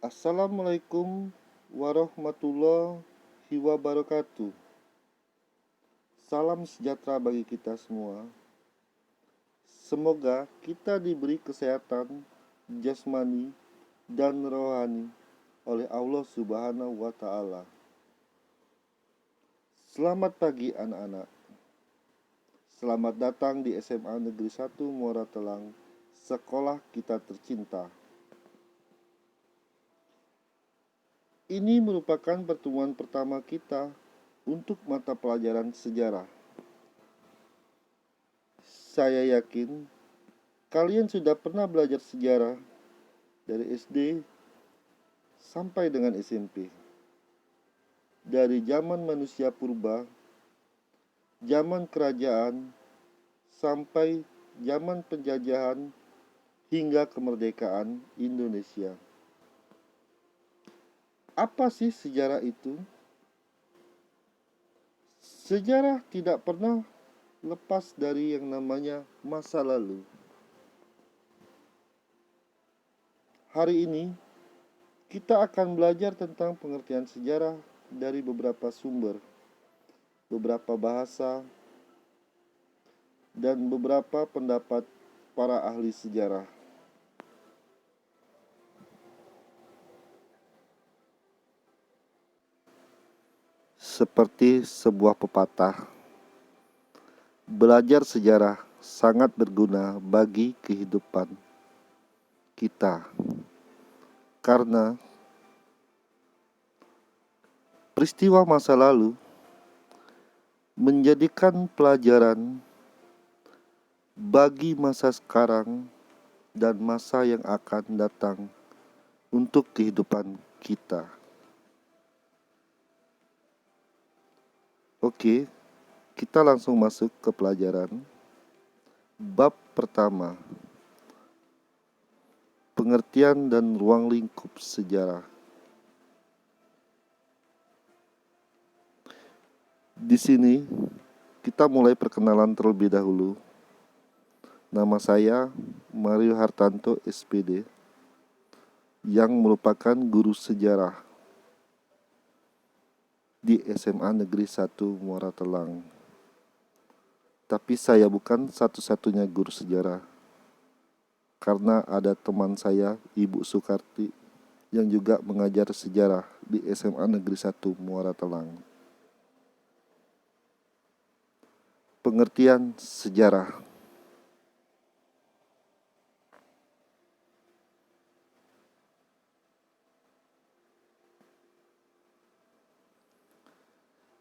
Assalamualaikum warahmatullahi wabarakatuh. Salam sejahtera bagi kita semua. Semoga kita diberi kesehatan jasmani dan rohani oleh Allah Subhanahu wa Ta'ala. Selamat pagi anak-anak. Selamat datang di SMA Negeri 1 Muara Telang, sekolah kita tercinta. Ini merupakan pertemuan pertama kita untuk mata pelajaran sejarah. Saya yakin kalian sudah pernah belajar sejarah dari SD sampai dengan SMP. Dari zaman manusia purba, zaman kerajaan, sampai zaman penjajahan hingga kemerdekaan Indonesia. Apa sih sejarah itu? Sejarah tidak pernah lepas dari yang namanya masa lalu. Hari ini, kita akan belajar tentang pengertian sejarah dari beberapa sumber, beberapa bahasa, dan beberapa pendapat para ahli sejarah. Seperti sebuah pepatah, belajar sejarah sangat berguna bagi kehidupan kita, karena peristiwa masa lalu menjadikan pelajaran bagi masa sekarang dan masa yang akan datang untuk kehidupan kita. Oke, kita langsung masuk ke pelajaran. Bab pertama, pengertian dan ruang lingkup sejarah. Di sini kita mulai perkenalan terlebih dahulu. Nama saya Mario Hartanto SPD, yang merupakan guru sejarah di SMA Negeri 1 Muara Telang. Tapi saya bukan satu-satunya guru sejarah, karena ada teman saya, Ibu Sukarti, yang juga mengajar sejarah di SMA Negeri 1 Muara Telang. Pengertian sejarah.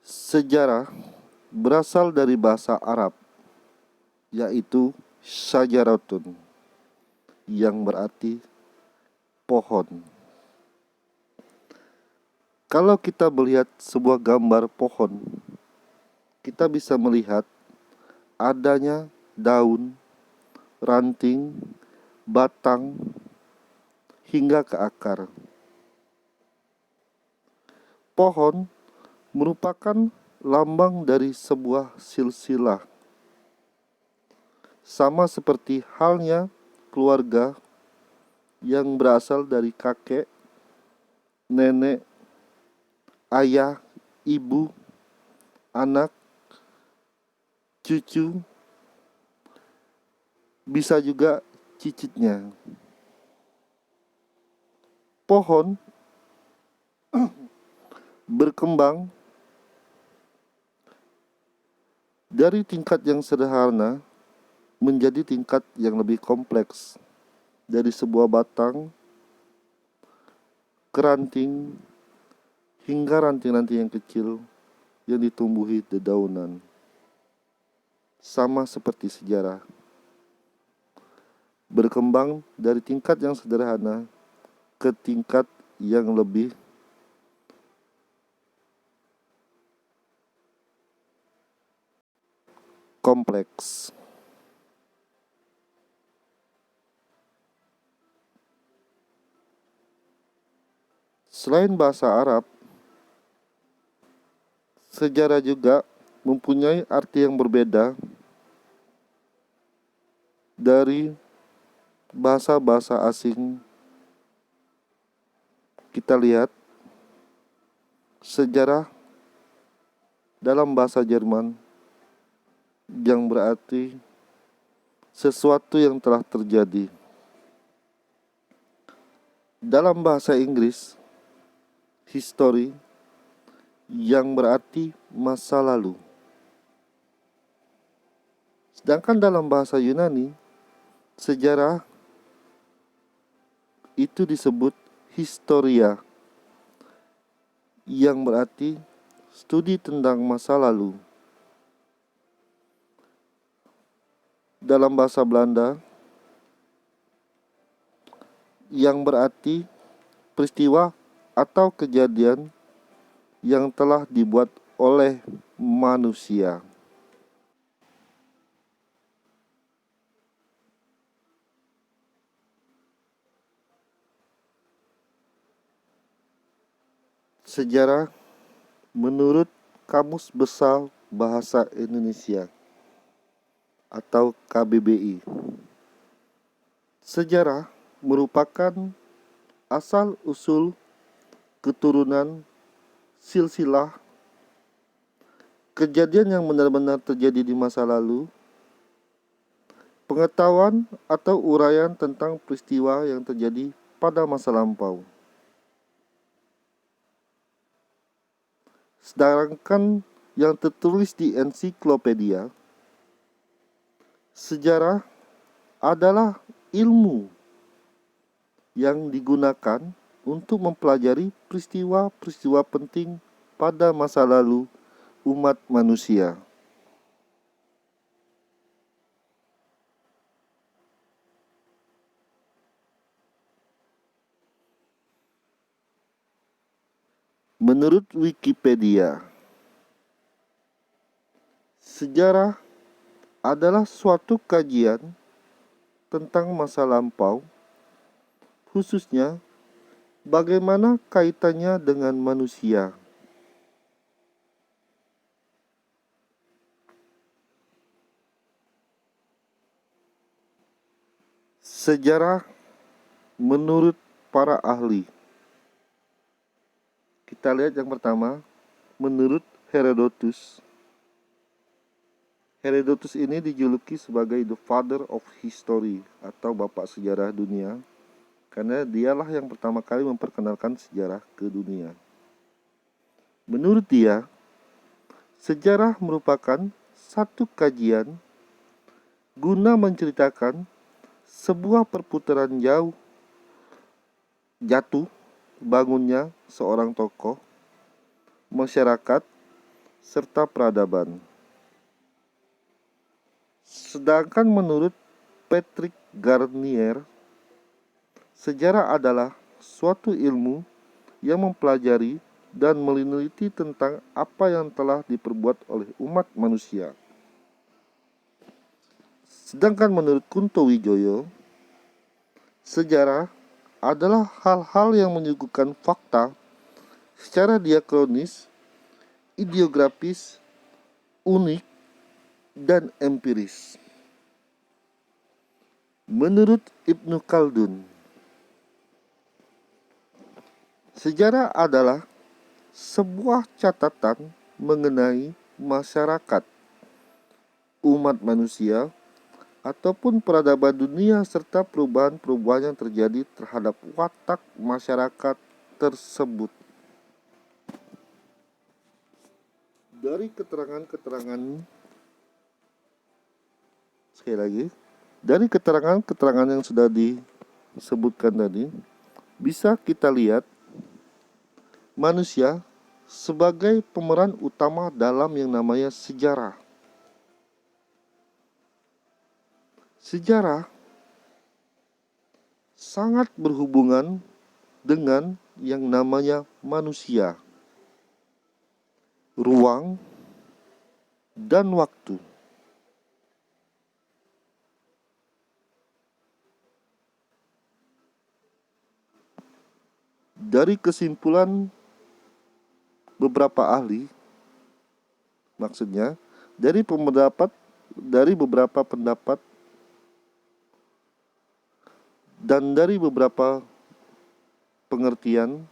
Sejarah berasal dari bahasa Arab, yaitu syajaratun, yang berarti pohon. Kalau kita melihat sebuah gambar pohon, kita bisa melihat adanya daun, ranting, batang, hingga ke akar. Pohon merupakan lambang dari sebuah silsilah. Sama seperti halnya keluarga yang berasal dari kakek, nenek, ayah, ibu, anak, cucu, bisa juga cicitnya. Pohon berkembang dari tingkat yang sederhana menjadi tingkat yang lebih kompleks, dari sebuah batang ke ranting hingga ranting-ranting yang kecil yang ditumbuhi dedaunan. Sama seperti sejarah, berkembang dari tingkat yang sederhana ke tingkat yang lebih kompleks. Selain bahasa Arab, sejarah juga mempunyai arti yang berbeda dari bahasa-bahasa asing kita lihat sejarah dalam bahasa Jerman yang berarti sesuatu yang telah terjadi. Dalam bahasa Inggris, history yang berarti masa lalu. Sedangkan dalam bahasa Yunani, sejarah itu disebut historia yang berarti studi tentang masa lalu. Dalam bahasa Belanda yang berarti peristiwa atau kejadian yang telah dibuat oleh manusia. Sejarah menurut Kamus Besar Bahasa Indonesia atau KBBI. Sejarah merupakan asal-usul keturunan silsilah kejadian yang benar-benar terjadi di masa lalu, pengetahuan atau uraian tentang peristiwa yang terjadi pada masa lampau. Sedangkan yang tertulis di ensiklopedia, sejarah adalah ilmu yang digunakan untuk mempelajari peristiwa-peristiwa penting pada masa lalu umat manusia. Menurut Wikipedia, sejarah adalah suatu kajian tentang masa lampau, khususnya bagaimana kaitannya dengan manusia. Sejarah menurut para ahli. Kita lihat yang pertama, menurut Herodotus. Herodotus ini dijuluki sebagai the father of history atau bapak sejarah dunia, karena dialah yang pertama kali memperkenalkan sejarah ke dunia. Menurut dia, sejarah merupakan satu kajian guna menceritakan sebuah perputaran jatuh bangunnya seorang tokoh, masyarakat, serta peradaban. Sedangkan menurut Patrick Garnier, sejarah adalah suatu ilmu yang mempelajari dan meneliti tentang apa yang telah diperbuat oleh umat manusia. Sedangkan menurut Kunto Wijoyo, sejarah adalah hal-hal yang menyuguhkan fakta secara diakronis, ideografis, unik, dan empiris. Menurut Ibnu Khaldun, sejarah adalah sebuah catatan mengenai masyarakat, umat manusia, ataupun peradaban dunia serta perubahan-perubahan yang terjadi terhadap watak masyarakat tersebut. Dari keterangan-keterangan, sekali lagi, dari keterangan-keterangan yang sudah disebutkan tadi, bisa kita lihat manusia sebagai pemeran utama dalam yang namanya sejarah. Sejarah sangat berhubungan dengan yang namanya manusia, ruang, dan waktu. Dari kesimpulan beberapa ahli, maksudnya dari beberapa pendapat dan dari beberapa pengertian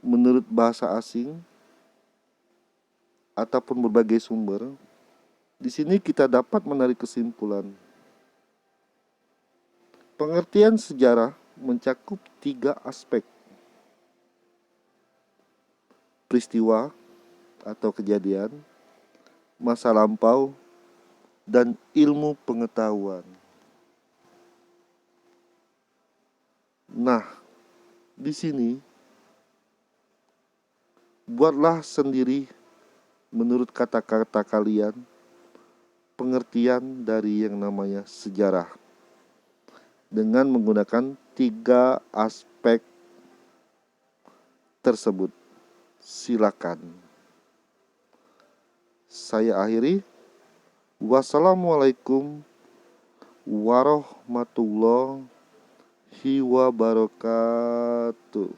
menurut bahasa asing ataupun berbagai sumber. Di sini kita dapat menarik kesimpulan. Pengertian sejarah mencakup 3 aspek: peristiwa atau kejadian, masa lampau, dan ilmu pengetahuan. Nah, di sini buatlah sendiri menurut kata-kata kalian pengertian dari yang namanya sejarah dengan menggunakan 3 aspek tersebut. Silakan. Saya akhiri. Wassalamualaikum warahmatullahi wabarakatuh.